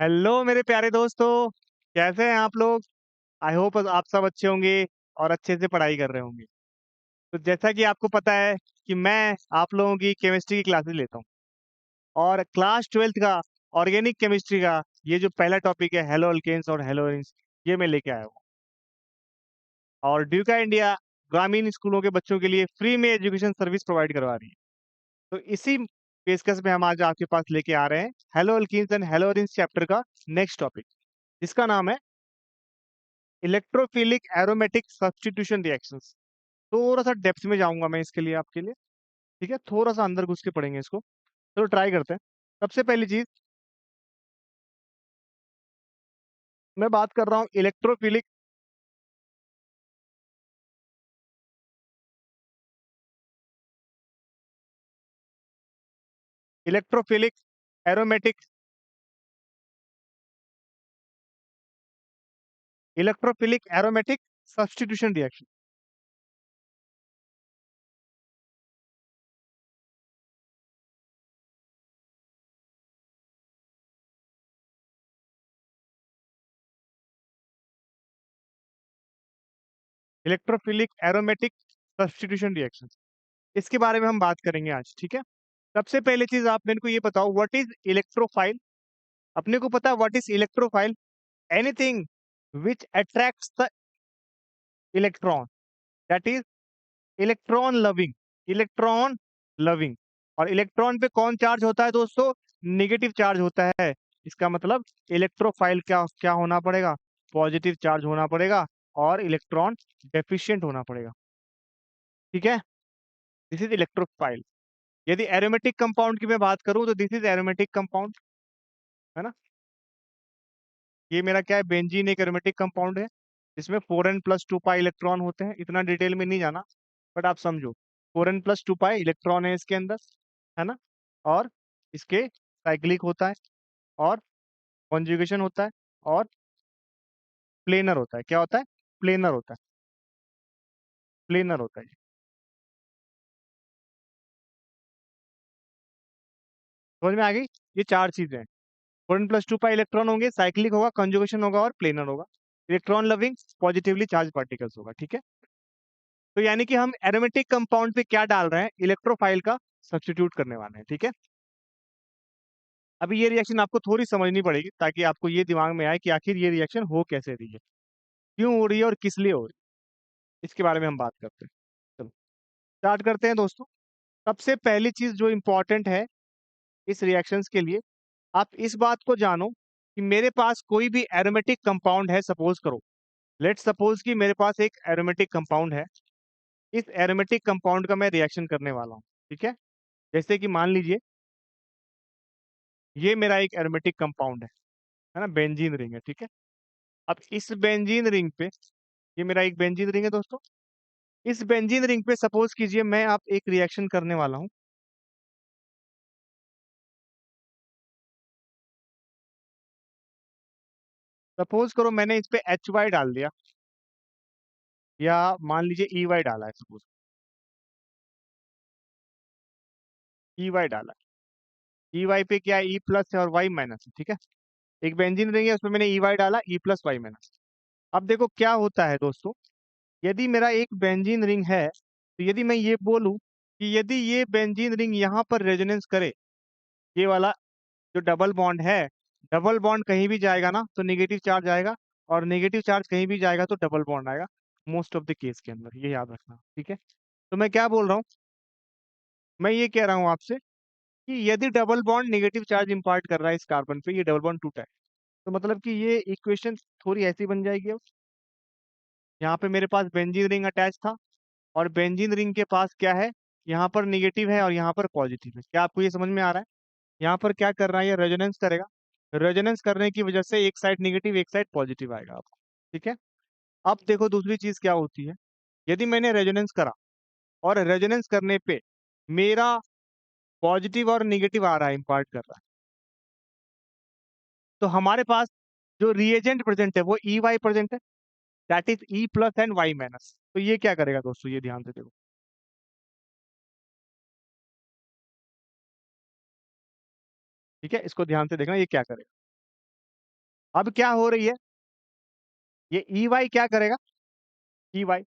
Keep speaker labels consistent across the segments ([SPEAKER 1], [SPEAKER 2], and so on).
[SPEAKER 1] Hello मेरे प्यारे दोस्तों। कैसे हैं आप लोग? आई होप आप सब अच्छे होंगे और अच्छे से पढ़ाई कर रहे होंगे। तो जैसा कि आपको पता है कि मैं आप लोगों की केमिस्ट्री की क्लासेस लेता हूँ, और क्लास 12th का ऑर्गेनिक केमिस्ट्री का ये जो पहला टॉपिक है हेलो अल्केन्स और हेलोइंस, ये मैं लेके आया हूँ। और ड्यूका इंडिया ग्रामीण स्कूलों के बच्चों के लिए फ्री में एजुकेशन सर्विस प्रोवाइड करवा रही है। तो इसी पेशकश में हम आज आपके पास लेके आ रहे हैं हेलो अल्कीन्स एंड हेलोइंस चैप्टर का नेक्स्ट टॉपिक, जिसका नाम है इलेक्ट्रोफिलिक एरोमेटिक सब्स्टिट्यूशन रिएक्शंस। थोड़ा सा डेप्थ में जाऊंगा मैं इसके लिए आपके लिए। ठीक है, थोड़ा सा अंदर घुस के पढ़ेंगे इसको। चलो ट्राई करते हैं। सबसे पहली चीज मैं बात कर रहा हूँ electrophilic aromatic electrophilic aromatic substitution reaction. Electrophilic aromatic substitution reaction, इसके बारे में हम बात करेंगे आज। ठीक है, सबसे पहली चीज आप मेरे को ये बताओ, व्हाट इज इलेक्ट्रोफाइल। अपने को पता है what is electrophile. Anything which attracts the electron, that is electron loving. Electron loving. और इलेक्ट्रॉन पे कौन चार्ज होता है दोस्तों? निगेटिव चार्ज होता है। इसका मतलब इलेक्ट्रोफाइल क्या क्या होना पड़ेगा? पॉजिटिव चार्ज होना पड़ेगा और इलेक्ट्रॉन डेफिशिएंट होना पड़ेगा। ठीक है, दिस इज इलेक्ट्रोफाइल। यदि एरोमेटिक कंपाउंड की मैं बात करूं तो दिस इज एरोमेटिक कंपाउंड, है ना। ये मेरा क्या है, बेंजीन एक एरोमेटिक कंपाउंड है जिसमें 4n+2 पाई इलेक्ट्रॉन होते हैं। इतना डिटेल में नहीं जाना, बट आप समझो 4n+2 पाई इलेक्ट्रॉन है इसके अंदर, है ना। और इसके साइक्लिक होता है, और कॉन्जुगेशन होता है, और प्लेनर होता है। क्या होता है? प्लेनर होता है। प्लेनर होता है। समझ में आ गई? ये चार चीजें हैं। 4n+2 पाई इलेक्ट्रॉन होंगे, साइक्लिक होगा, कॉन्जुगेशन होगा और प्लेनर होगा। Electron loving positively charge particles होगा। ठीक है, तो यानी कि हम एरोमेटिक कंपाउंड पे क्या डाल रहे हैं? इलेक्ट्रोफाइल का सब्स्टिट्यूट करने वाले हैं। ठीक है, अभी ये रिएक्शन आपको थोड़ी समझनी पड़ेगी ताकि आपको ये दिमाग में आए कि आखिर ये रिएक्शन हो कैसे रही है, क्यों हो रही है और किस लिए हो रही है। इसके बारे में हम बात करते हैं। चलो स्टार्ट करते हैं दोस्तों। सबसे पहली चीज जो इंपॉर्टेंट है इस रिएक्शंस के लिए, आप इस बात को जानो कि मेरे पास कोई भी एरोमेटिक कंपाउंड है। सपोज करो, लेट सपोज कि मेरे पास एक एरोमेटिक कंपाउंड है। इस एरोमेटिक कंपाउंड का मैं रिएक्शन करने वाला हूँ। ठीक है, जैसे कि मान लीजिए ये मेरा एक एरोमेटिक कंपाउंड है ना, बेंजीन रिंग है। ठीक है, अब इस बेंजीन रिंग पे, ये मेरा एक बेंजीन रिंग है दोस्तों। इस बेंजीन रिंग पे सपोज कीजिए मैं आप एक रिएक्शन करने वाला हूँ। सपोज करो मैंने इस पे HY डाल दिया, या मान लीजिए EY डाला है। सपोज EY डाला है, EY पे क्या है, E+ है और Y- है। ठीक है, एक बेंजीन रिंग है, उसमें मैंने EY डाला, E+Y-। अब देखो क्या होता है दोस्तों, यदि मेरा एक बेंजीन रिंग है तो यदि मैं ये बोलूं कि यदि ये बेंजीन रिंग यहाँ पर रेजोनेंस करे, ये वाला जो डबल बॉन्ड है, डबल बॉन्ड कहीं भी जाएगा ना तो नेगेटिव चार्ज आएगा, और नेगेटिव चार्ज कहीं भी जाएगा तो डबल बॉन्ड आएगा। मोस्ट ऑफ द केस के अंदर ये याद रखना। ठीक है, तो मैं क्या बोल रहा हूँ, मैं ये कह रहा हूँ आपसे कि यदि डबल बॉन्ड नेगेटिव चार्ज इंपार्ट कर रहा है इस कार्बन पे, ये डबल बॉन्ड टूटा है, तो मतलब कि ये इक्वेशन थोड़ी ऐसी बन जाएगी। अब यहाँ पे मेरे पास बेंजीन रिंग अटैच था, और बेंजीन रिंग के पास क्या है, यहाँ पर निगेटिव है और यहाँ पर पॉजिटिव है। क्या आपको ये समझ में आ रहा है? यहाँ पर क्या कर रहा है, ये रेजोनेंस करेगा। रेजोनेंस करने की वजह से एक साइड निगेटिव एक साइड पॉजिटिव आएगा आपको। ठीक है, अब देखो दूसरी चीज क्या होती है, यदि मैंने रेजोनेंस करा और रेजोनेंस करने पे मेरा पॉजिटिव और निगेटिव आ रहा है, इंपार्ट कर रहा है, तो हमारे पास जो रिएजेंट प्रेजेंट है वो EY प्रेजेंट है, that is E+ and Y-। तो ये क्या करेगा दोस्तों, ये ध्यान से देखो। ठीक है, इसको ध्यान से देखना ये क्या करेगा। अब क्या हो रही है, ये ई वाई क्या करेगा, E Y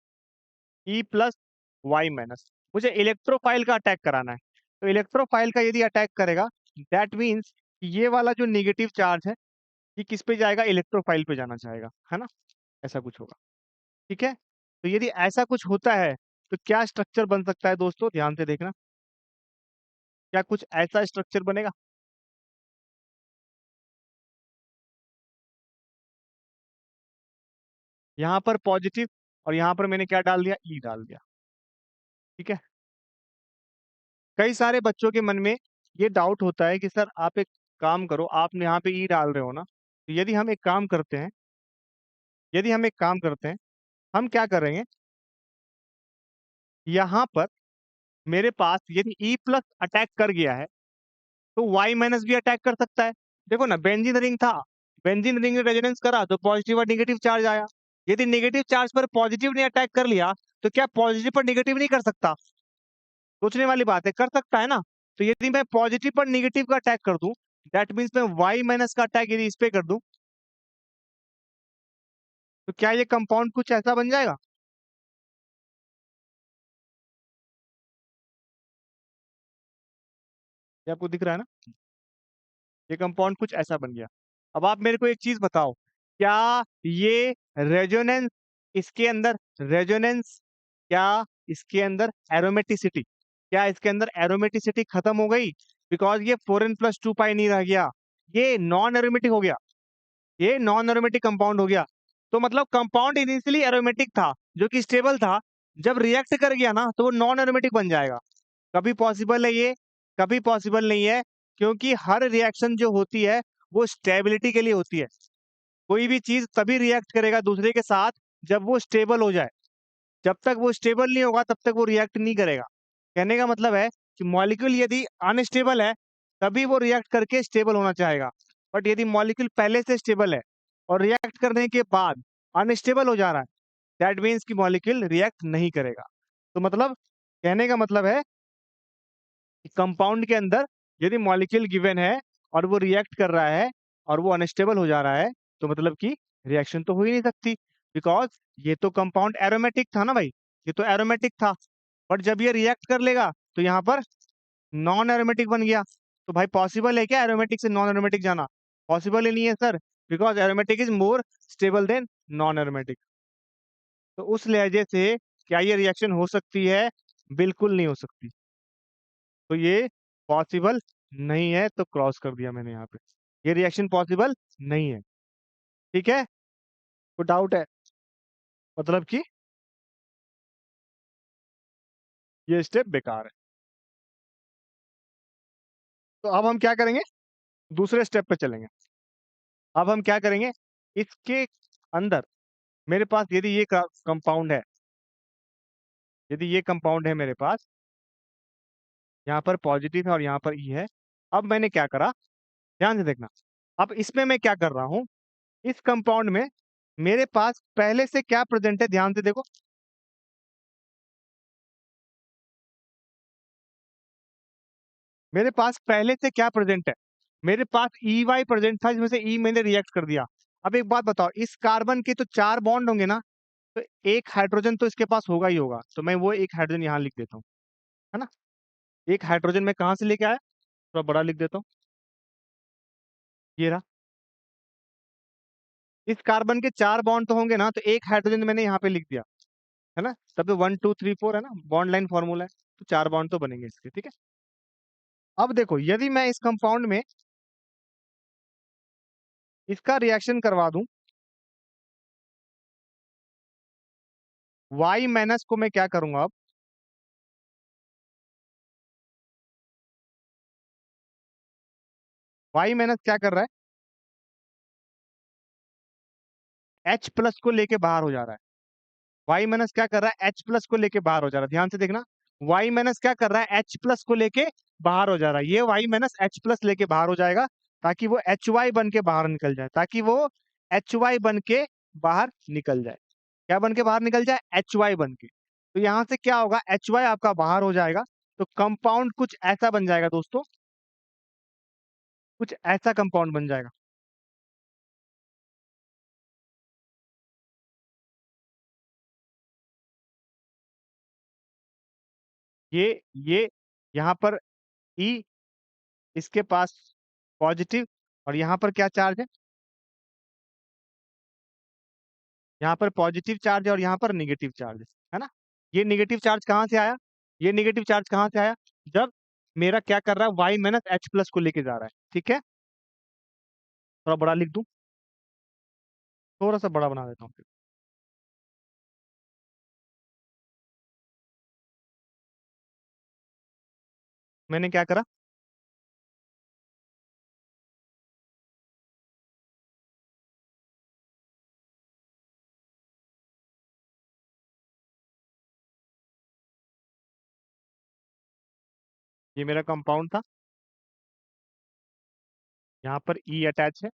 [SPEAKER 1] E plus Y minus, मुझे इलेक्ट्रोफाइल का अटैक कराना है। तो इलेक्ट्रोफाइल का यदि अटैक करेगा, दैट मीन्स ये वाला जो निगेटिव चार्ज है ये किस पे जाएगा, इलेक्ट्रोफाइल पे जाना चाहेगा, है ना, ऐसा कुछ होगा। ठीक है, तो यदि ऐसा कुछ होता है तो क्या स्ट्रक्चर बन सकता है दोस्तों, ध्यान से देखना, क्या कुछ ऐसा स्ट्रक्चर बनेगा। यहाँ पर पॉजिटिव और यहाँ पर मैंने क्या डाल दिया, ई डाल दिया। ठीक है, कई सारे बच्चों के मन में ये डाउट होता है कि सर आप एक काम करो, आप यहाँ पे ई डाल रहे हो ना, तो यदि हम एक काम करते हैं, यदि हम एक काम करते हैं, हम क्या करेंगे, यहाँ पर मेरे पास यदि ई प्लस अटैक कर गया है तो वाई माइनस भी अटैक कर सकता है। देखो ना, बेंजीन रिंग था, बेंजीन रिंग ने रेजोनेंस करा तो पॉजिटिव और नेगेटिव चार्ज आया। यदि नेगेटिव चार्ज पर पॉजिटिव ने अटैक कर लिया तो क्या पॉजिटिव पर नेगेटिव नहीं कर सकता, सोचने वाली बात है, कर सकता है ना। तो यदि मैं पॉजिटिव पर नेगेटिव का अटैक कर दूं, दैट मीन्स मैं वाई माइनस का अटैक यदि इस पे कर दूं, तो क्या ये कंपाउंड कुछ ऐसा बन जाएगा। ये आपको दिख रहा है ना, ये कंपाउंड कुछ ऐसा बन गया। अब आप मेरे को एक चीज बताओ, क्या ये रेजोनेंस, इसके अंदर रेजोनेंस, क्या इसके अंदर एरोमेटिसिटी, क्या इसके अंदर एरोमेटिसिटी खत्म हो गई, बिकॉज ये 4n+2 पाई नहीं रह गया, ये नॉन एरोमेटिक हो गया, ये नॉन एरोमेटिक कंपाउंड हो गया। तो मतलब कंपाउंड इनिशियली एरोमेटिक था, जो कि स्टेबल था, जब रिएक्ट कर गया ना तो वो नॉन एरोमेटिक बन जाएगा। कभी पॉसिबल है ये, कभी पॉसिबल नहीं है, क्योंकि हर रिएक्शन जो होती है वो स्टेबिलिटी के लिए होती है। कोई भी चीज तभी रिएक्ट करेगा दूसरे के साथ जब वो स्टेबल हो जाए, जब तक वो स्टेबल नहीं होगा तब तक वो रिएक्ट नहीं करेगा। कहने का मतलब है कि मॉलिक्यूल यदि अनस्टेबल है तभी वो रिएक्ट करके स्टेबल होना चाहेगा, बट यदि मॉलिक्यूल पहले से स्टेबल है और रिएक्ट करने के बाद अनस्टेबल हो जा रहा है, दैट मीन्स कि मॉलिक्यूल रिएक्ट नहीं करेगा। तो मतलब कहने का मतलब है कंपाउंड के अंदर यदि मॉलिक्यूल गिवन है और वो रिएक्ट कर रहा है और वो अनस्टेबल हो जा रहा है, तो मतलब कि रिएक्शन तो हो ही नहीं सकती, बिकॉज ये तो कंपाउंड एरोमेटिक था ना भाई, ये तो एरोमेटिक था, बट जब ये रिएक्ट कर लेगा तो यहाँ पर नॉन एरोमेटिक बन गया। तो भाई पॉसिबल है क्या एरोमेटिक से नॉन एरोमेटिक जाना, पॉसिबल ही नहीं है sir, because aromatic is more stable then non aromatic. तो उस लहजे से क्या ये रिएक्शन हो सकती है, बिल्कुल नहीं हो सकती। तो ये पॉसिबल नहीं है, तो क्रॉस कर दिया मैंने यहाँ पे, ये रिएक्शन पॉसिबल नहीं है। ठीक है, तो डाउट है, मतलब कि ये स्टेप बेकार है। तो अब हम क्या करेंगे, दूसरे स्टेप पे चलेंगे। अब हम क्या करेंगे, इसके अंदर मेरे पास यदि ये कंपाउंड है, यदि ये कंपाउंड है मेरे पास, यहाँ पर पॉजिटिव है और यहाँ पर ई है। अब मैंने क्या करा, ध्यान से देखना, अब इसमें मैं क्या कर रहा हूं, इस कंपाउंड में मेरे पास पहले से क्या प्रेजेंट है, ध्यान से देखो, मेरे पास पहले से क्या प्रेजेंट है, मेरे पास ई वाई प्रेजेंट था जिसमें से ई मैंने रिएक्ट कर दिया। अब एक बात बताओ, इस कार्बन के तो 4 बॉन्ड होंगे ना, तो एक हाइड्रोजन तो इसके पास होगा ही होगा, तो मैं वो एक हाइड्रोजन यहाँ लिख देता हूँ, है ना। एक हाइड्रोजन मैं कहाँ से लेके आया, थोड़ा बड़ा लिख देता हूँ, ये रहा। इस कार्बन के 4 बॉन्ड तो होंगे ना, तो एक हाइड्रोजन मैंने यहाँ पे लिख दिया, है ना, तब तो 1 2 3 4 है ना, बॉन्ड लाइन फॉर्मूला है, तो 4 बॉन्ड तो बनेंगे इसके, ठीक है। अब देखो, यदि मैं इस कंपाउंड में इसका रिएक्शन करवा दूं, वाई माइनस को मैं क्या करूंगा अब, वाई माइनस क्या कर रहा है, एच प्लस को लेके बाहर हो जा रहा है। वाई माइनस क्या कर रहा है, एच प्लस को लेके बाहर हो जा रहा है, ध्यान से देखना, वाई माइनस क्या कर रहा है, एच प्लस को लेके बाहर हो जा रहा है। ये वाई माइनस एच प्लस लेके बाहर हो जाएगा, ताकि वो एच वाई बन के बाहर निकल जाए, ताकि वो एच वाई बन के बाहर निकल जाए। क्या बन के बाहर निकल जाए, एच वाई बन के। तो यहां से क्या होगा, एच वाई आपका बाहर हो जाएगा, तो कंपाउंड कुछ ऐसा बन जाएगा दोस्तों, कुछ ऐसा कंपाउंड बन जाएगा। ये यहाँ पर ई, इसके पास पॉजिटिव, और यहाँ पर क्या चार्ज है, यहाँ पर पॉजिटिव चार्ज है और यहाँ पर निगेटिव चार्ज है ना। ये निगेटिव चार्ज कहाँ से आया, ये निगेटिव चार्ज कहाँ से आया, जब मेरा क्या कर रहा है, वाई माइनस एच प्लस को लेके जा रहा है, ठीक है। थोड़ा बड़ा लिख दूं, थोड़ा सा बड़ा बना देता हूँ फिर। मैंने क्या करा, ये मेरा कंपाउंड था, यहाँ पर ई अटैच है,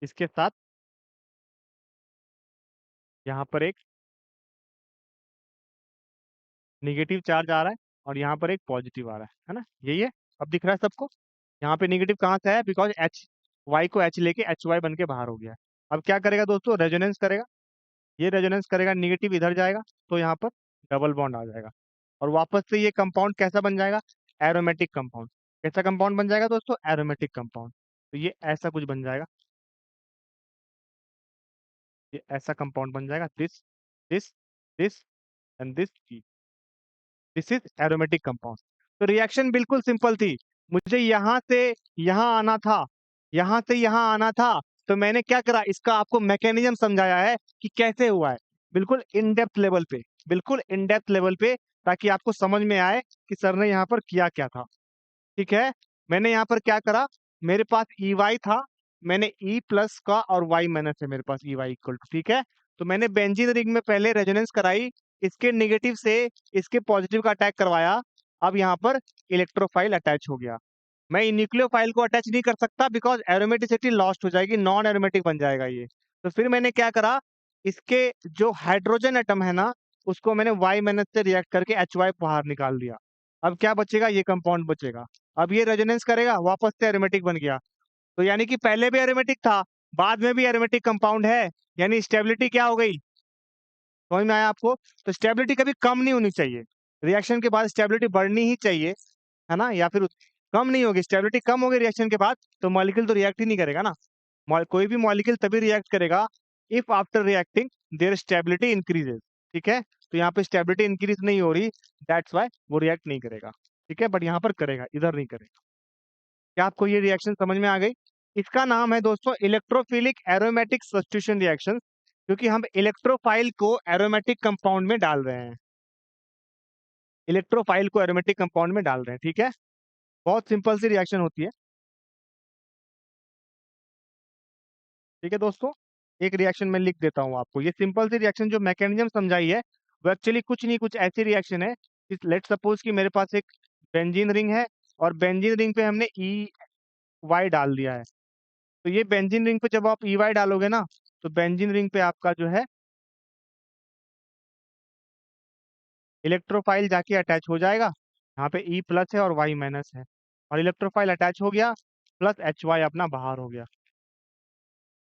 [SPEAKER 1] इसके साथ यहाँ पर एक निगेटिव चार्ज आ रहा है और यहाँ पर एक पॉजिटिव आ रहा है ना, यही है। अब दिख रहा है सबको, यहाँ पे निगेटिव कहाँ से आया, बिकॉज एच, वाई को एच लेके एच वाई बन के बाहर हो गया है। अब क्या करेगा दोस्तों, रेजोनेंस करेगा, ये रेजोनेंस करेगा, निगेटिव इधर जाएगा, तो यहाँ पर डबल बॉन्ड आ जाएगा, और वापस से ये कंपाउंड कैसा बन जाएगा, एरोमेटिक कंपाउंड। कैसा कंपाउंड बन जाएगा दोस्तों, एरोमेटिक कंपाउंड। तो ये ऐसा कुछ बन जाएगा, ये ऐसा कंपाउंड बन जाएगा, this this and this is aromatic compound. तो रिएक्शन बिल्कुल सिंपल थी, मुझे यहां से यहां आना था, यहां से यहां आना था, तो मैंने क्या करा, इसका आपको मैकेनिज्म समझाया है कि कैसे हुआ है, बिल्कुल इन डेप्थ लेवल पे, बिल्कुल इन डेप्थ लेवल पे, ताकि आपको समझ में आए कि सर ने यहाँ पर किया क्या था, ठीक है। मैंने यहाँ पर क्या करा, मेरे पास ई वाई था, मैंने ई प्लस का और वाई माइनस है मेरे पास, ई वाई इक्वल टू, ठीक है। तो मैंने बेंजीन रिंग में पहले रेजोनेंस कराई, इसके नेगेटिव से इसके पॉजिटिव का अटैक करवाया, अब यहाँ पर इलेक्ट्रोफाइल अटैच हो गया। मैं न्यूक्लियोफाइल को अटैच नहीं कर सकता, बिकॉज एरोमेटिसिटी लॉस्ट हो जाएगी, नॉन एरोमेटिक बन जाएगा ये। तो फिर मैंने क्या करा, इसके जो हाइड्रोजन एटम है ना, उसको मैंने वाई माइनस से रिएक्ट करके एच वाई बाहर निकाल दिया। अब क्या बचेगा, ये कंपाउंड बचेगा। अब ये रेजोनेंस करेगा, वापस से एरोमेटिक बन गया, तो यानी कि पहले भी एरोमेटिक था, बाद में भी एरोमेटिक कंपाउंड है, यानी स्टेबिलिटी क्या हो गई, समझ में आया आपको। तो स्टेबिलिटी कभी कम नहीं होनी चाहिए, रिएक्शन के बाद स्टेबिलिटी बढ़नी ही चाहिए, है ना, या फिर कम नहीं होगी, स्टेबिलिटी कम होगी रिएक्शन के बाद तो मॉलिक्यूल तो रिएक्ट ही नहीं करेगा ना। कोई भी मॉलिक्यूल तभी रिएक्ट करेगा if after reacting there stability increases, ठीक है। तो यहाँ पे स्टेबिलिटी इंक्रीज नहीं हो रही, दैट्स वाई वो रिएक्ट नहीं करेगा, ठीक है, बट यहाँ पर करेगा, इधर नहीं करेगा। क्या आपको ये रिएक्शन समझ में आ गई। इसका नाम है दोस्तों इलेक्ट्रोफिलिक एरोमेटिक सब्स्टिट्यूशन रिएक्शन, क्योंकि हम इलेक्ट्रोफाइल को एरोमेटिक कंपाउंड में डाल रहे हैं, इलेक्ट्रोफाइल को एरोमेटिक कंपाउंड में डाल रहे हैं, ठीक है। बहुत सिंपल सी रिएक्शन होती है, ठीक है दोस्तों। एक रिएक्शन मैं लिख देता हूँ आपको, ये सिंपल सी रिएक्शन जो मैकेनिज्म समझाई है, वो एक्चुअली कुछ नहीं, कुछ ऐसी रिएक्शन है, लेट सपोज कि मेरे पास एक बेंजीन रिंग है, और बेंजीन रिंग पे हमने ई वाई डाल दिया है। तो ये बेंजीन रिंग पे जब आप ई वाई डालोगे ना, तो बेंजीन रिंग पे आपका जो है इलेक्ट्रोफाइल जाके अटैच हो जाएगा, यहाँ पे ई प्लस है और वाई माइनस है, और इलेक्ट्रोफाइल अटैच हो गया, प्लस एच वाई अपना बाहर हो गया,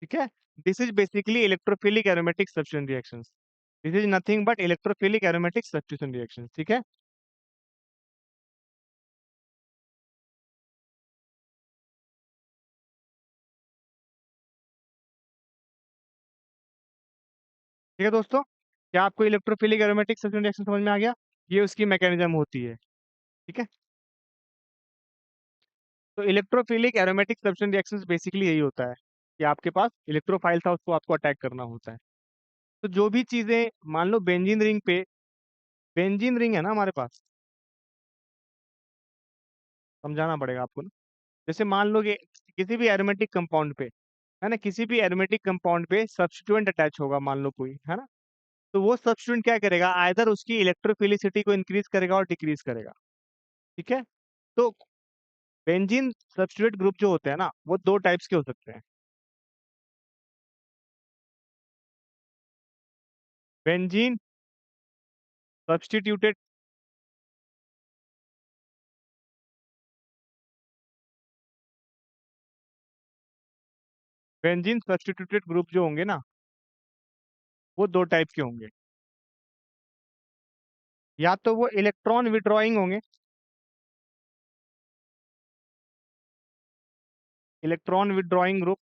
[SPEAKER 1] ठीक है। This is basically electrophilic aromatic substitution reaction, this is nothing but electrophilic aromatic substitution reaction, ठीक है। ठीक है दोस्तों, क्या आपको इलेक्ट्रोफिलिक एरोमेटिक सब्स्टिट्यूशन रिएक्शन समझ में आ गया, ये उसकी मैकेनिज्म होती है, ठीक है। तो electrophilic aromatic substitution reaction basically यही होता है कि आपके पास इलेक्ट्रोफाइल था, उसको आपको अटैक करना होता है। तो जो भी चीजें, मान लो बेंजीन रिंग पे, बेंजीन रिंग है ना हमारे पास, समझाना पड़ेगा आपको ना। जैसे मान लो कि किसी भी एरोमेटिक कंपाउंड पे, है ना, किसी भी एरोमेटिक कंपाउंड पे सब्स्टिट्यूएंट अटैच होगा, मान लो कोई, है ना। तो वो सब्स्टिट्यूएंट क्या करेगा, आइदर उसकी इलेक्ट्रोफिलिसिटी को इंक्रीज करेगा और डिक्रीज करेगा, ठीक है। तो बेंजीन सब्स्टिट्यूट ग्रुप जो होते हैं ना, वो दो टाइप्स के हो सकते हैं। Benzene substituted, benzene substituted group जो होंगे ना, वो दो टाइप के होंगे। या तो वो इलेक्ट्रॉन विड्रॉइंग होंगे, इलेक्ट्रॉन विड्रॉइंग ग्रुप,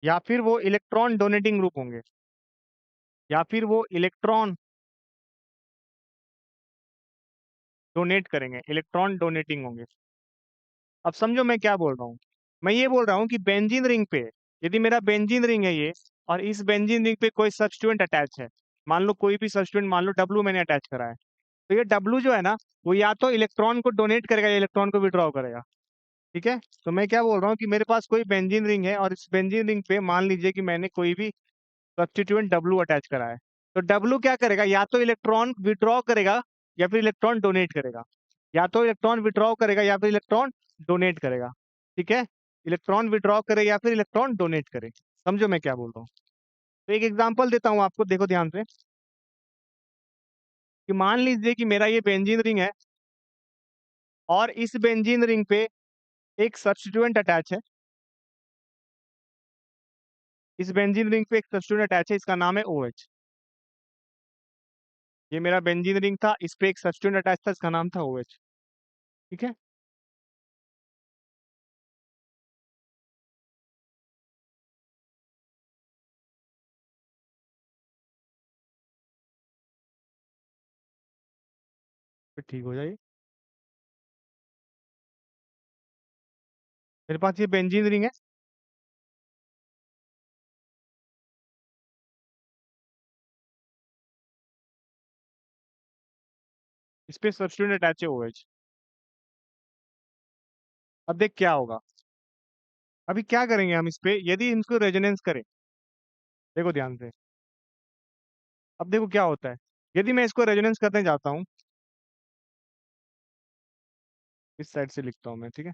[SPEAKER 1] या फिर वो इलेक्ट्रॉन डोनेटिंग ग्रुप होंगे, या फिर वो इलेक्ट्रॉन डोनेट करेंगे, इलेक्ट्रॉन डोनेटिंग होंगे। अब समझो मैं क्या बोल रहा हूँ। मैं ये बोल रहा हूँ कि बेंजीन रिंग पे, यदि मेरा बेंजीन रिंग है ये, और इस बेंजीन रिंग पे कोई सब्स्टिट्यूएंट अटैच है, मान लो कोई भी सब्स्टिट्यूएंट, मान लो डब्लू मैंने अटैच करा है, तो ये डब्लू जो है ना, वो या तो इलेक्ट्रॉन को डोनेट करेगा या इलेक्ट्रॉन को विड्रॉ करेगा। ठीक है। तो मैं क्या बोल रहा हूँ कि मेरे पास कोई बेंजीन रिंग है, और इस बेंजीन रिंग पे मान लीजिए कि मैंने कोई भी सब्स्टिट्यूएंट डब्लू अटैच करा है, तो डब्लू क्या करेगा, या तो इलेक्ट्रॉन विड्रॉ करेगा या फिर इलेक्ट्रॉन डोनेट करेगा, या तो इलेक्ट्रॉन विड्रॉ करेगा या फिर इलेक्ट्रॉन डोनेट करेगा। ठीक है। इलेक्ट्रॉन विड्रॉ करे या फिर इलेक्ट्रॉन डोनेट करे। समझो मैं क्या बोल रहा हूँ। तो एक एग्जांपल देता हूँ आपको, देखो ध्यान से, कि मान लीजिए कि मेरा ये बेंजीन रिंग है, और इस बेंजीन रिंग पे एक सब्स्टिट्यूएंट अटैच है, इस बेंजीन रिंग पे एक सब्स्टिट्यूएंट अटैच है, इसका नाम है OH। ये मेरा बेंजीन रिंग था, इस पे एक सब्स्टिट्यूएंट अटैच था, इसका नाम था OH। ठीक है। फिर ठीक हो जाएगी। मेरे पास ये बेंजीन रिंग है, इस पे सब्स्टिट्यूएंट अटैच है OH। अब देख क्या होगा। अभी क्या करेंगे हम इस पे, यदि इनको रेजोनेंस करें, देखो ध्यान से, अब देखो क्या होता है। यदि मैं इसको रेजोनेंस करने जाता हूँ, इस साइड से लिखता हूँ मैं, ठीक है,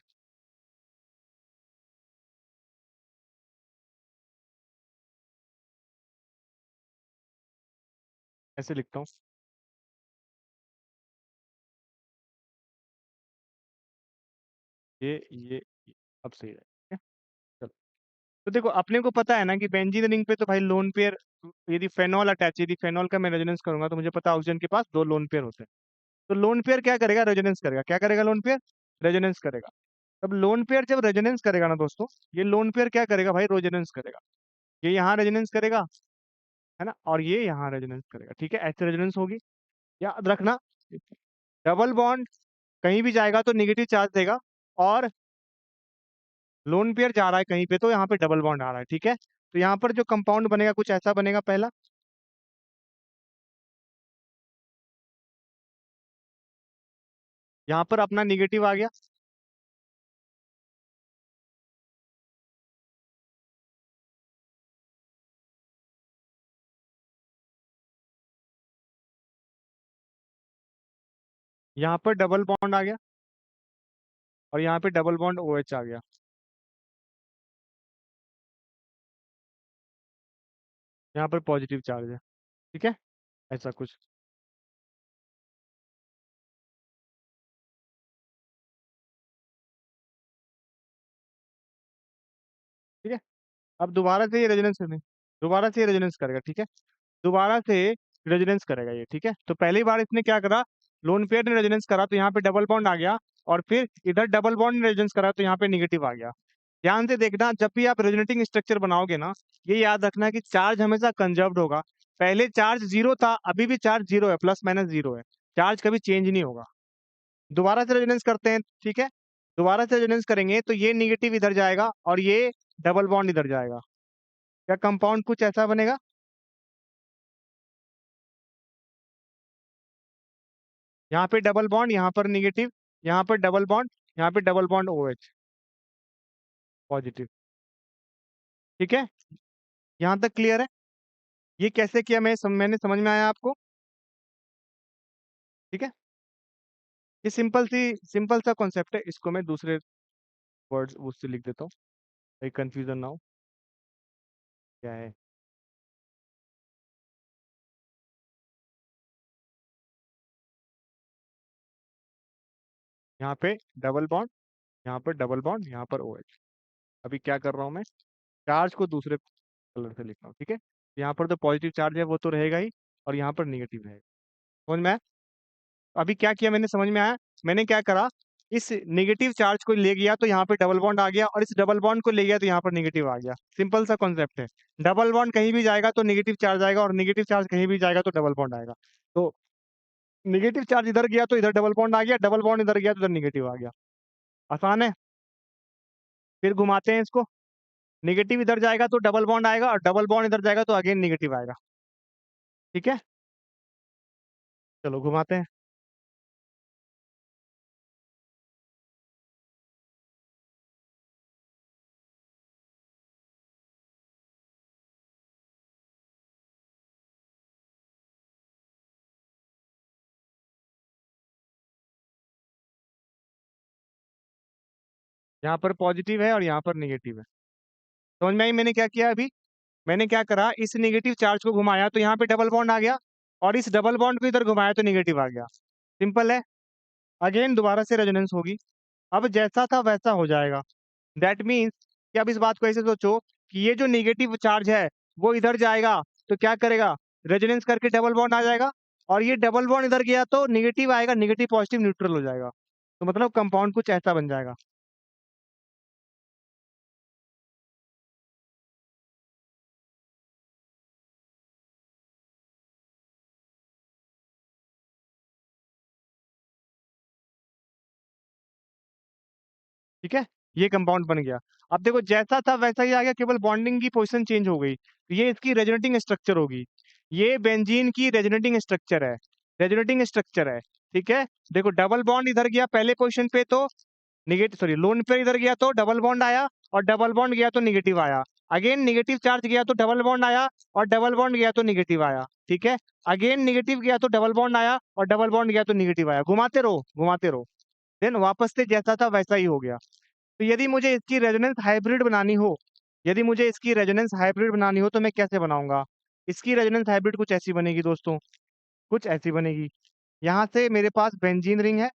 [SPEAKER 1] ऐसे लिखता हूँ, ये अब सही है, ठीक है? चलो। तो देखो अपने को पता है ना कि बेंजीन रिंग पे तो भाई लोन पेयर, यदि फेनॉल अटैच, यदि फेनॉल का मैं रेजोनेंस करूंगा तो मुझे पता है ऑक्सीजन के पास दो लोन पेयर होते हैं। तो लोन पेयर क्या करेगा, रेजोनेंस करेगा। क्या करेगा लोन पेयर? रेजोनेंस करेगा। अब लोन पेयर जब रेजोनेंस करेगा ना दोस्तों, ये लोन पेयर क्या करेगा भाई, रेजोनेंस करेगा। ये यहाँ रेजोनेंस करेगा, है ना, और ये यहाँ रेजोनेंस करेगा। ठीक है, ऐसे रेजोनेंस होगी। याद रखना, डबल बॉन्ड कहीं भी जाएगा तो निगेटिव चार्ज देगा, और लोन पेयर जा रहा है कहीं पे तो यहाँ पे डबल बॉन्ड आ रहा है। ठीक है। तो यहाँ पर जो कंपाउंड बनेगा कुछ ऐसा बनेगा। पहला, यहाँ पर अपना निगेटिव आ गया, यहाँ पर डबल बॉन्ड आ गया, और यहाँ पे डबल बॉन्ड OH आ गया। यहाँ पर पॉजिटिव चार्ज है। ठीक है, ऐसा कुछ। ठीक है। अब दोबारा से ये रेजोनेंस करने, दोबारा से ये रेजोनेंस करेगा। ठीक है, दोबारा से रेजोनेंस करेगा ये। ठीक है, तो पहली बार इसने क्या करा, लोन पेयर ने रेजोनेंस करा तो यहाँ पे डबल बॉन्ड आ गया, और फिर इधर डबल बॉन्ड ने रेजोनेंस करा तो यहाँ पे निगेटिव आ गया। ध्यान से देखना, जब भी आप रेजोनेटिंग स्ट्रक्चर बनाओगे ना, ये याद रखना कि चार्ज हमेशा कंजर्व्ड होगा। पहले चार्ज जीरो था, अभी भी चार्ज जीरो है, प्लस माइनस जीरो है, चार्ज कभी चेंज नहीं होगा। दोबारा से रेजोनेंस करते हैं। ठीक है, दोबारा से रेजोनेंस करेंगे तो ये निगेटिव इधर जाएगा और ये डबल बॉन्ड इधर जाएगा। क्या कंपाउंड कुछ ऐसा बनेगा? यहाँ पे डबल बॉन्ड, यहाँ पर निगेटिव, यहाँ पर डबल बॉन्ड, यहाँ पे डबल बॉन्ड OH पॉजिटिव। ठीक है, यहाँ तक क्लियर है? ये कैसे किया मैंने समझ में आया आपको? ठीक है, ये सिंपल सा कॉन्सेप्ट है, इसको मैं दूसरे वर्ड्स उससे लिख देता हूँ, कोई कंफ्यूजन ना हो। क्या है? यहाँ पे डबल बॉन्ड, यहाँ पर डबल बॉन्ड, यहाँ पर OH। अभी क्या कर रहा हूँ मैं, चार्ज को दूसरे कलर से लिख रहा हूँ, ठीक है। यहाँ पर तो पॉजिटिव चार्ज है वो तो रहेगा ही, और यहाँ पर निगेटिव रहेगा। समझ में आया? अभी क्या किया मैंने, समझ में आया? मैंने क्या करा, इस नेगेटिव चार्ज को ले गया तो यहाँ पे डबल बॉन्ड आ गया, और इस डबल बॉन्ड को ले गया तो यहाँ पर नेगेटिव आ गया। सिंपल सा कॉन्सेप्ट है। डबल बॉन्ड कहीं भी जाएगा तो नेगेटिव चार्ज आएगा, और नेगेटिव चार्ज कहीं भी जाएगा तो डबल बॉन्ड आएगा। तो नेगेटिव चार्ज इधर गया तो इधर डबल बॉन्ड आ गया, डबल बॉन्ड इधर गया तो इधर नेगेटिव आ गया। आसान है। फिर घुमाते हैं इसको। नेगेटिव इधर जाएगा तो डबल बॉन्ड आएगा, और डबल बॉन्ड इधर जाएगा तो अगेन नेगेटिव आएगा। ठीक है, चलो घुमाते हैं। यहाँ पर पॉजिटिव है और यहाँ पर नेगेटिव है। समझ में आई मैंने क्या किया अभी? मैंने क्या करा, इस नेगेटिव चार्ज को घुमाया तो यहाँ पे डबल बॉन्ड आ गया, और इस डबल बॉन्ड को इधर घुमाया तो नेगेटिव आ गया। सिंपल है। अगेन दोबारा से रेजोनेंस होगी। अब जैसा था वैसा हो जाएगा। दैट मीन्स कि अब इस बात को ऐसे सोचो कि ये जो नेगेटिव चार्ज है वो इधर जाएगा तो क्या करेगा, रेजोनेंस करके डबल बॉन्ड आ जाएगा, और ये डबल बॉन्ड इधर गया तो निगेटिव आएगा, निगेटिव पॉजिटिव न्यूट्रल हो जाएगा। तो मतलब कंपाउंड कुछ ऐसा बन जाएगा। ठीक है, ये कंपाउंड बन गया। अब देखो जैसा था वैसा ही आ गया, केवल बॉन्डिंग की पोजीशन चेंज हो गई, तो ये इसकी रेजोनेटिंग स्ट्रक्चर होगी। ये बेंजीन की रेजोनेटिंग स्ट्रक्चर है। रेजोनेटिंग स्ट्रक्चर है। ठीक है। देखो डबल बॉन्ड इधर गया पहले पोजीशन पे तो निगेटिव, सॉरी लोन पे इधर गया तो डबल बॉन्ड आया, और डबल बॉन्ड गया तो निगेटिव आया। अगेन निगेटिव चार्ज गया तो डबल बॉन्ड आया, और डबल बॉन्ड गया तो निगेटिव आया। ठीक है। अगेन निगेटिव गया तो डबल बॉन्ड आया, और डबल बॉन्ड गया तो निगेटिव आया। घुमाते रहो घुमाते रहो, देन वापस से जैसा था वैसा ही हो गया। तो यदि मुझे इसकी रेजोनेंस हाइब्रिड बनानी हो, यदि मुझे इसकी रेजोनेंस हाइब्रिड बनानी हो तो मैं कैसे बनाऊंगा? इसकी रेजोनेंस हाइब्रिड कुछ ऐसी बनेगी दोस्तों, कुछ ऐसी बनेगी। यहाँ से मेरे पास बेंजीन रिंग है,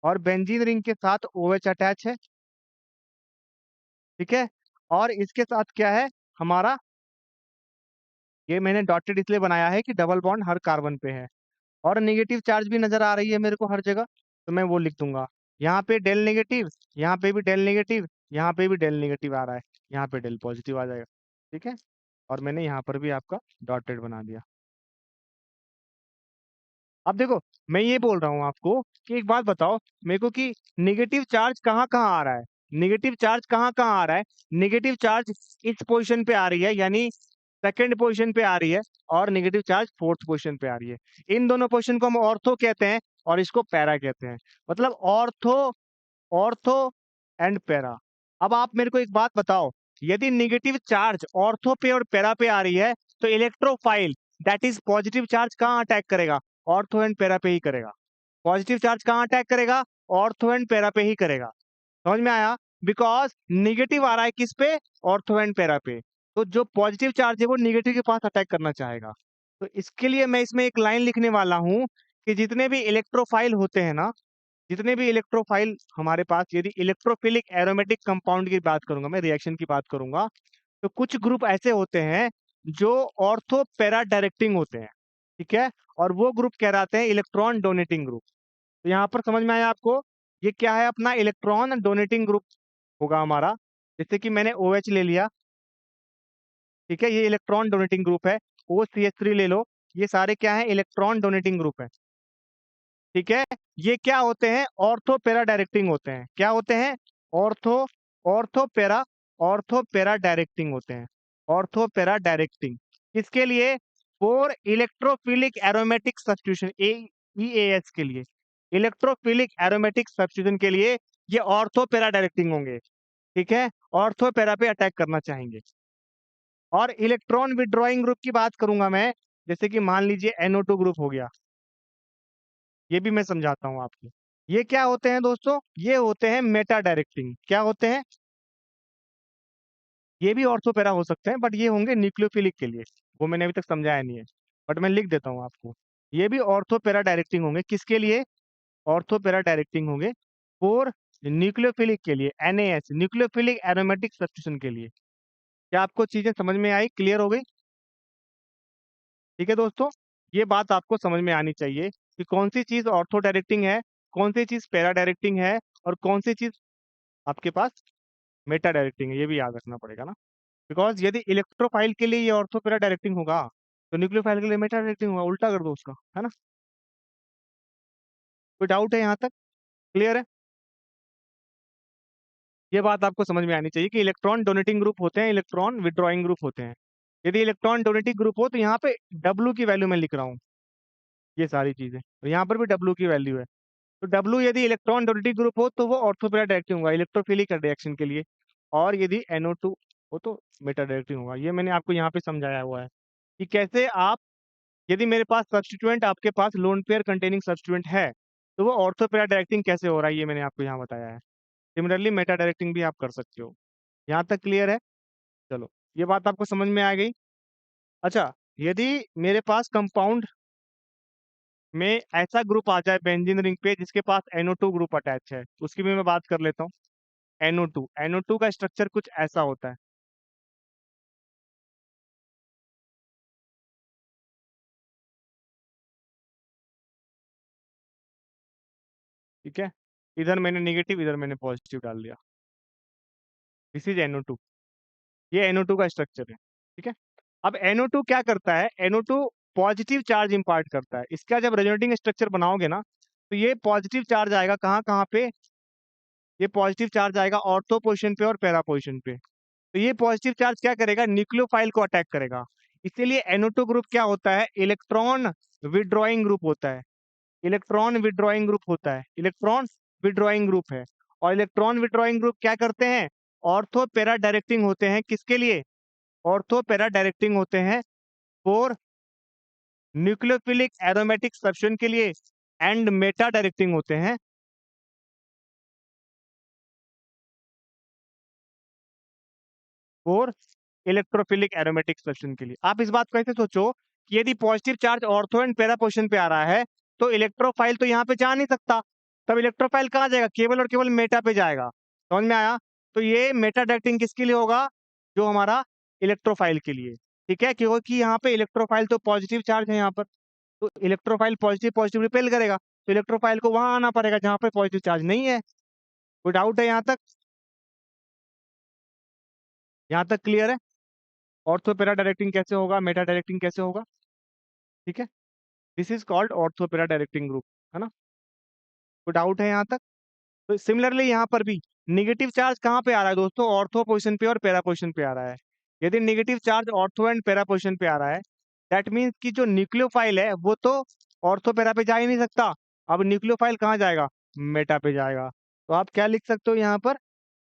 [SPEAKER 1] और बेंजीन रिंग के साथ OH अटैच है। ठीक है। और इसके साथ क्या है हमारा, ये मैंने डॉटेड इसलिए बनाया है कि डबल बॉन्ड हर कार्बन पे है, और नेगेटिव चार्ज भी नजर आ रही है मेरे को हर जगह, तो मैं वो लिख दूंगा। यहाँ पे डेल नेगेटिव, यहाँ पे भी डेल नेगेटिव, यहाँ पे भी डेल नेगेटिव आ रहा है, यहाँ पे डेल पॉजिटिव आ जाएगा। ठीक है। और मैंने यहाँ पर भी आपका डॉटेड बना दिया। अब देखो, मैं ये बोल रहा हूँ आपको कि एक बात बताओ मेरे को कि नेगेटिव चार्ज कहाँ कहाँ आ रहा है, नेगेटिव चार्ज कहाँ कहाँ आ रहा है। नेगेटिव चार्ज इस पोजीशन पे आ रही है, यानी सेकंड पोजीशन पे आ रही है, और नेगेटिव चार्ज फोर्थ पोजीशन पे आ रही है। इन दोनों पोजीशन को हम ऑर्थो कहते हैं, और इसको पैरा कहते हैं। मतलब ऑर्थो, ऑर्थो एंड पैरा। अब आप मेरे को एक बात बताओ, यदि नेगेटिव चार्ज ऑर्थो पे और पैरा पे आ रही है तो electrophile, that is positive charge कहाँ अटैक करेगा? ऑर्थो एंड पैरा पे ही करेगा। पॉजिटिव चार्ज कहाँ अटैक करेगा? ऑर्थो एंड पैरा पे ही करेगा। समझ में आया? बिकॉज निगेटिव आ रहा है किस पे? ऑर्थो एंड पैरा पे। तो जो पॉजिटिव चार्ज है वो निगेटिव के पास अटैक करना चाहेगा। तो इसके लिए मैं इसमें एक लाइन लिखने वाला हूं कि जितने भी इलेक्ट्रोफाइल होते हैं ना, जितने भी इलेक्ट्रोफाइल हमारे पास, यदि इलेक्ट्रोफिलिक एरोमेटिक कंपाउंड की बात करूंगा, मैं रिएक्शन की बात करूंगा, तो कुछ ग्रुप ऐसे होते हैं जो ऑर्थो पैरा डायरेक्टिंग होते हैं। ठीक है। और वो ग्रुप कहलाते हैं इलेक्ट्रॉन डोनेटिंग ग्रुप। तो यहाँ पर समझ में आया आपको, ये क्या है अपना इलेक्ट्रॉन डोनेटिंग ग्रुप होगा हमारा। जैसे कि मैंने OH ले लिया, ठीक है, ये इलेक्ट्रॉन डोनेटिंग ग्रुप है। OCH3 ले लो, ये सारे क्या है, इलेक्ट्रॉन डोनेटिंग ग्रुप है। ठीक है। ये क्या होते हैं, ऑर्थो पैरा डायरेक्टिंग होते हैं। क्या होते हैं? Ortho, ortho para, ortho para directing होते हैं। ऑर्थो पैरा डायरेक्टिंग किसके लिए? For electrophilic aromatic substitution, EAS के लिए, इलेक्ट्रोफिलिक एरोमेटिक सब्स्टिट्यूशन के लिए ये ऑर्थो पैरा डायरेक्टिंग होंगे। ठीक है। ऑर्थो पैरा पे अटैक करना चाहेंगे। और इलेक्ट्रॉन विड्रॉइंग ग्रुप की बात करूंगा मैं, जैसे कि मान लीजिए NO2 ग्रुप हो गया, ये भी मैं समझाता हूँ आपको। ये क्या होते हैं दोस्तों? ये होते हैं मेटा डायरेक्टिंग। क्या होते हैं? ये भी ऑर्थोपेरा हो सकते हैं, बट ये होंगे न्यूक्लियोफिलिक के लिए, वो मैंने अभी तक समझाया नहीं है, बट मैं लिख देता हूँ आपको। ये भी ऑर्थोपेरा डायरेक्टिंग होंगे, किसके लिए? ऑर्थोपेरा डायरेक्टिंग होंगे फॉर न्यूक्लियोफिलिक के लिए, NAS न्यूक्लियोफिलिक एरोमेटिक सब्स्टिट्यूशन के लिए। क्या आपको चीजें समझ में आई, क्लियर हो गई? ठीक है दोस्तों, ये बात आपको समझ में आनी चाहिए कि कौन सी चीज ऑर्थो डायरेक्टिंग है, कौन सी चीज पैरा डायरेक्टिंग है, और कौन सी चीज आपके पास मेटा डायरेक्टिंग है, ये भी याद रखना पड़ेगा ना। बिकॉज यदि इलेक्ट्रोफाइल के लिए ये ऑर्थो पैरा डायरेक्टिंग होगा तो न्यूक्लियोफाइल के लिए मेटा डायरेक्टिंग होगा, उल्टा कर दो उसका, है ना। कोई डाउट है यहाँ तक, क्लियर है? ये बात आपको समझ में आनी चाहिए कि इलेक्ट्रॉन डोनेटिंग ग्रुप होते हैं, इलेक्ट्रॉन विड्रॉइंग ग्रुप होते हैं। यदि इलेक्ट्रॉन डोनेटिंग ग्रुप हो तो यहाँ पे डब्ल्यू की वैल्यू मैं लिख रहा हूँ, ये सारी चीजें, और यहाँ पर भी डब्ल्यू की वैल्यू है। तो डब्ल्यू यदि इलेक्ट्रॉन डोनेटिंग ग्रुप हो तो वो ऑर्थोपेरा डायरेक्टिव होगा इलेक्ट्रोफिलिक रिएक्शन के लिए, और यदि NO2 हो तो मेटा डायरेक्टिव होगा। ये मैंने आपको यहाँ पे समझाया हुआ है कि कैसे आप, यदि मेरे पास सब्स्टिट्यूएंट, आपके पास लोन पेयर कंटेनिंग सब्स्टिट्यूएंट है, तो वो ऑर्थोपेरा डायरेक्टिंग कैसे हो रहा है, ये मैंने आपको यहाँ बताया है। सिमिलरली मेटा डायरेक्टिंग भी आप कर सकते हो। यहाँ तक क्लियर है? चलो, ये बात आपको समझ में आ गई। अच्छा, यदि मेरे पास कंपाउंड में ऐसा ग्रुप आ जाए बेंजीन रिंग पे जिसके पास NO2 ग्रुप अटैच है, उसकी भी मैं बात कर लेता हूँ। NO2 का स्ट्रक्चर कुछ ऐसा होता है, ठीक है। इधर मैंने निगेटिव, इधर मैंने पॉजिटिव डाल दिया, दिस इज NO2। ये NO2 का स्ट्रक्चर है, ठीक है। अब NO2 क्या करता है, NO2 पॉजिटिव चार्ज इंपार्ट करता है। इसका जब रेजोनेटिंग स्ट्रक्चर बनाओगे ना, तो ये पॉजिटिव चार्ज आएगा कहाँ कहाँ पे, ये पॉजिटिव चार्ज आएगा ऑर्थो पोजिशन पे और पैरा पोजिशन पे। तो ये पॉजिटिव चार्ज क्या करेगा, न्यूक्लियोफाइल को अटैक करेगा। इसीलिए NO2 ग्रुप क्या होता है, इलेक्ट्रॉन विड्रॉइंग ग्रुप होता है। इलेक्ट्रॉन विड्रॉइंग ग्रुप होता है, इलेक्ट्रॉन विड्रॉइंग ग्रुप है। और इलेक्ट्रॉन विड्रॉइंग ग्रुप क्या करते हैं, ऑर्थो पैरा डायरेक्टिंग होते हैं। किसके लिए? ऑर्थो पैरा डायरेक्टिंग होते हैं फॉर न्यूक्लियोफिलिक एरोमेटिक सब्स्टिट्यूशन के लिए, एंड मेटा डायरेक्टिंग होते हैं और इलेक्ट्रोफिलिक एरोमेटिक सब्स्टिट्यूशन के लिए। आप इस बात को ऐसे सोचो कि यदि positive charge ortho and para position पे आ रहा है तो इलेक्ट्रोफाइल तो यहाँ पे जा नहीं सकता, तब इलेक्ट्रोफाइल कहाँ जाएगा, केवल और केवल मेटा पे जाएगा। समझ में आया? तो ये मेटा डायरेक्टिंग किसके लिए होगा, जो हमारा इलेक्ट्रोफाइल के लिए, ठीक है। क्योंकि यहाँ पे इलेक्ट्रोफाइल तो पॉजिटिव चार्ज है यहाँ पर, तो इलेक्ट्रोफाइल पॉजिटिव पॉजिटिव रिपेल करेगा, तो इलेक्ट्रोफाइल को वहां आना पड़ेगा जहाँ पे पॉजिटिव चार्ज नहीं है। कोई डाउट है यहाँ तक? यहाँ तक क्लियर है? ऑर्थो पैरा डायरेक्टिंग कैसे होगा, मेटा डायरेक्टिंग कैसे होगा, ठीक है। This is called ortho para directing group, है ना। कोई डाउट है यहाँ तक? तो सिमिलरली यहाँ पर भी निगेटिव चार्ज कहाँ पे आ रहा है दोस्तों, ऑर्थो पोजिशन पे और पैरा पोजिशन पे आ रहा है। यदि negative charge ortho and para position पे आ रहा है, दैट मीन्स कि जो न्यूक्लियोफाइल है वो तो ऑर्थो पैरा पे जा ही नहीं सकता। अब न्यूक्लियोफाइल कहाँ जाएगा, मेटा पे जाएगा। तो आप क्या लिख सकते हो यहाँ पर,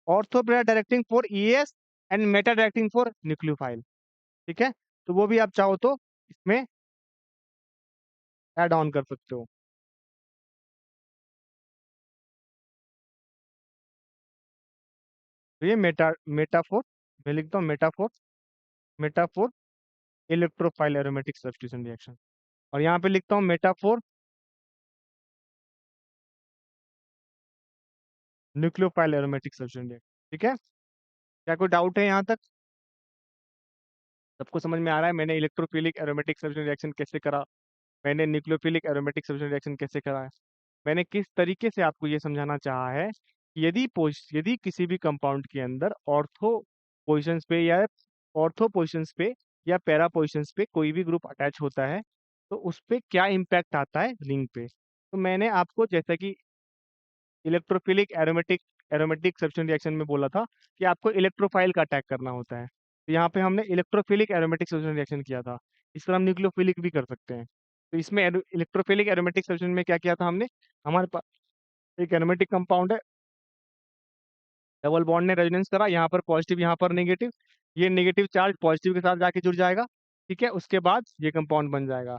[SPEAKER 1] ortho para directing for ES and Meta directing for nucleophile, ठीक है। तो वो भी आप चाहो तो इसमें ऐड ऑन कर सकते हो। तो ये मेटाफोर, मैं लिखता हूँ metaphor, metaphor electrophile aromatic substitution reaction, और यहाँ पे लिखता हूँ metaphor nucleophile aromatic substitution reaction, ठीक है। क्या कोई डाउट है यहाँ तक? सबको समझ में आ रहा है मैंने इलेक्ट्रोफिलिक एरोमेटिक सब्स्टिट्यूशन रिएक्शन कैसे करा, मैंने न्यूक्लियोफिलिक एरोमेटिक सब्स्टिट्यूशन रिएक्शन कैसे करा है, मैंने किस तरीके से आपको ये समझाना चाहा है कि यदि किसी भी कंपाउंड के अंदर ऑर्थो पोजिशंस पे या ऑर्थो पोजिशंस पे या पैरा पोजिशंस पे कोई भी ग्रुप अटैच होता है तो उस पे क्या इम्पैक्ट आता है रिंग पे। तो मैंने आपको जैसा कि electrophilic aromatic aromatic substitution reaction में बोला था कि आपको इलेक्ट्रोफाइल का अटैक करना होता है, तो यहाँ पे हमने इलेक्ट्रोफिलिक एरोमेटिक सब्स्टिट्यूशन रिएक्शन किया था। इस पर हम न्यूक्लियोफिलिक भी कर सकते हैं। तो इसमें इलेक्ट्रोफिलिक एरोमेटिक सब्स्टिट्यूशन में क्या किया था हमने, हमारे पास एक एरोमेटिक कंपाउंड है, डबल बॉन्ड ने रेजोनेंस करा, यहाँ पर पॉजिटिव यहाँ पर नेगेटिव, ये नेगेटिव चार्ज पॉजिटिव के साथ जाके जुड़ जाएगा, ठीक है। उसके बाद ये कंपाउंड बन जाएगा।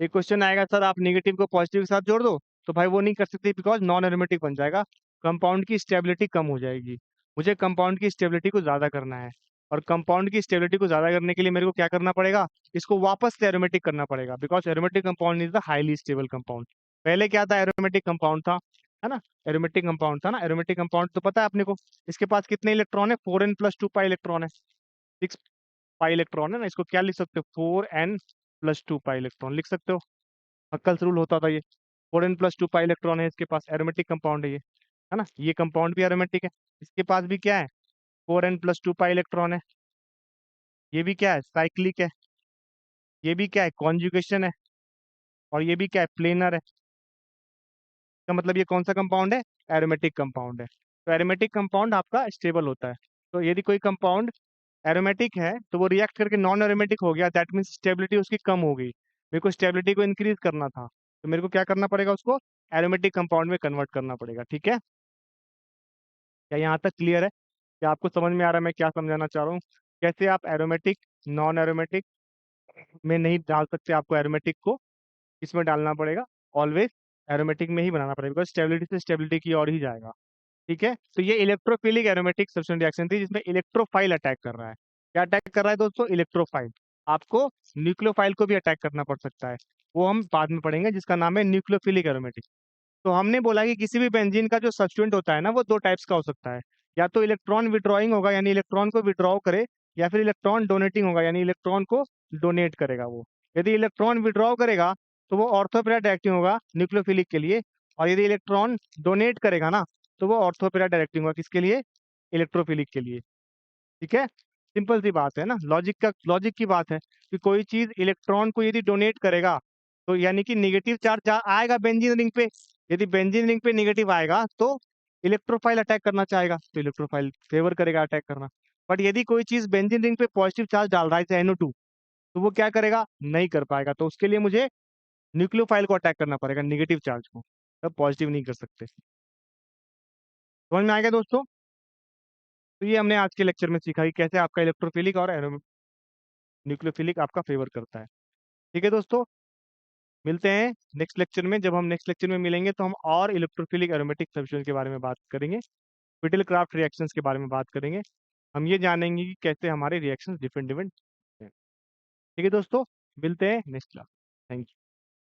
[SPEAKER 1] एक क्वेश्चन आएगा सर आप नेगेटिव को पॉजिटिव के साथ जोड़ दो, तो भाई वो नहीं कर सकते बिकॉज नॉन एरोमेटिक बन जाएगा, कंपाउंड की स्टेबिलिटी कम हो जाएगी। मुझे कंपाउंड की स्टेबिलिटी को ज्यादा करना है, और कंपाउंड की स्टेबिलिटी को ज्यादा करने के लिए मेरे को क्या करना पड़ेगा, इसको वापस से एरोमेटिक करना पड़ेगा, because aromatic compound is the highly stable compound. पहले क्या था, एरोमेटिक कंपाउंड था, है ना। एरोमेटिक कंपाउंड था ना, एरोमेटिक कंपाउंड तो पता है अपने को, इसके पास कितने इलेक्ट्रॉन है, 4n + 2 पाई इलेक्ट्रॉन है, 6 पाई इलेक्ट्रॉन है ना, इसको क्या लिख सकते हो, 4n+2 पाई इलेक्ट्रॉन लिख सकते हो। हक्कल्स रूल होता था ये। 4n+2 पाई इलेक्ट्रॉन है इसके पास, एरोमेटिक कंपाउंड है ये, है ना, ये कंपाउंड भी एरोमेटिक है। इसके पास भी क्या है, 4n+2 पाई इलेक्ट्रॉन है। ये भी क्या है, साइक्लिक है। ये भी क्या है, कॉन्जुगेशन है। और ये भी क्या है, प्लेनर है। का मतलब ये कौन सा कंपाउंड है, एरोमेटिक कंपाउंड है। तो एरोमेटिक कंपाउंड आपका स्टेबल होता है। तो यदि कोई कंपाउंड एरोमेटिक है तो वो रिएक्ट करके नॉन एरोमेटिक हो गया, दैट मीन्स स्टेबिलिटी उसकी कम हो गई। मेरे को स्टेबिलिटी को इंक्रीज करना था, तो मेरे को क्या करना पड़ेगा, उसको एरोमेटिक कंपाउंड में कन्वर्ट करना पड़ेगा। ठीक है, क्या यहाँ तक क्लियर है? क्या आपको समझ में आ रहा है मैं क्या समझाना चाह रहा हूँ? कैसे आप एरोमेटिक नॉन एरोमेटिक में नहीं डाल सकते, आपको एरोमेटिक को किसमें डालना पड़ेगा, ऑलवेज एरोमेटिक में ही बनाना पड़ेगा, बिकॉज स्टेबिलिटी से स्टेबिलिटी की ओर ही जाएगा। ठीक है, तो ये इलेक्ट्रोफिलिक एरोमेटिक सब्स्टिट्यूशन रिएक्शन थी जिसमें इलेक्ट्रोफाइल अटैक कर रहा है। क्या अटैक कर रहा है दोस्तों, इलेक्ट्रोफाइल। आपको न्यूक्लियोफाइल को भी अटैक करना पड़ सकता है, वो हम बाद में पढ़ेंगे, जिसका नाम है न्यूक्लियोफिलिक एरोमेटिक। तो हमने बोला कि किसी भी बेंजीन का जो सब्स्टिट्यूएंट होता है ना, वो दो टाइप्स का हो सकता है। या तो इलेक्ट्रॉन विड्रॉइंग होगा, यानी इलेक्ट्रॉन को विड्रॉ करे, या फिर इलेक्ट्रॉन डोनेटिंग होगा, यानी इलेक्ट्रॉन को डोनेट करेगा वो। यदि इलेक्ट्रॉन विड्रॉ करेगा तो वो ऑर्थोपेरा डायरेक्टिंग होगा न्यूक्लियोफिलिक के लिए, और यदि इलेक्ट्रॉन डोनेट करेगा ना तो वो ऑर्थोपेरा डायरेक्टिंग होगा, किसके लिए, इलेक्ट्रोफिलिक के लिए। ठीक है, सिंपल सी बात है ना, लॉजिक की बात है कि कोई चीज इलेक्ट्रॉन को यदि डोनेट करेगा तो यानी कि निगेटिव चार्ज आएगा बेंजीन रिंग पे। यदि बेंजीन रिंग पे निगेटिव आएगा तो इलेक्ट्रोफाइल अटैक करना चाहेगा, तो इलेक्ट्रोफाइल फेवर करेगा अटैक करना। बट यदि कोई चीज बेंजीन रिंग पे पॉजिटिव चार्ज डाल रहा है, जैसे NO2, तो वो क्या करेगा, नहीं कर पाएगा। तो उसके लिए मुझे न्यूक्लियोफाइल को अटैक करना पड़ेगा, निगेटिव चार्ज को, तब पॉजिटिव नहीं कर सकते। समझ में आ गया दोस्तों? तो ये हमने आज के लेक्चर में सीखा कि कैसे आपका इलेक्ट्रोफिलिक और न्यूक्लियोफिलिक आपका फेवर करता है। ठीक है दोस्तों, मिलते हैं नेक्स्ट लेक्चर में। जब हम नेक्स्ट लेक्चर में मिलेंगे तो हम और इलेक्ट्रोफिलिक एरोमेटिक सब्स्टिट्यूशन के बारे में बात करेंगे, विटल क्राफ्ट रिएक्शंस के बारे में बात करेंगे। हम ये जानेंगे कि कैसे हमारे रिएक्शंस डिफरेंट डिफरेंट हैं। ठीक है दोस्तों, मिलते हैं नेक्स्ट क्लास। Thank you.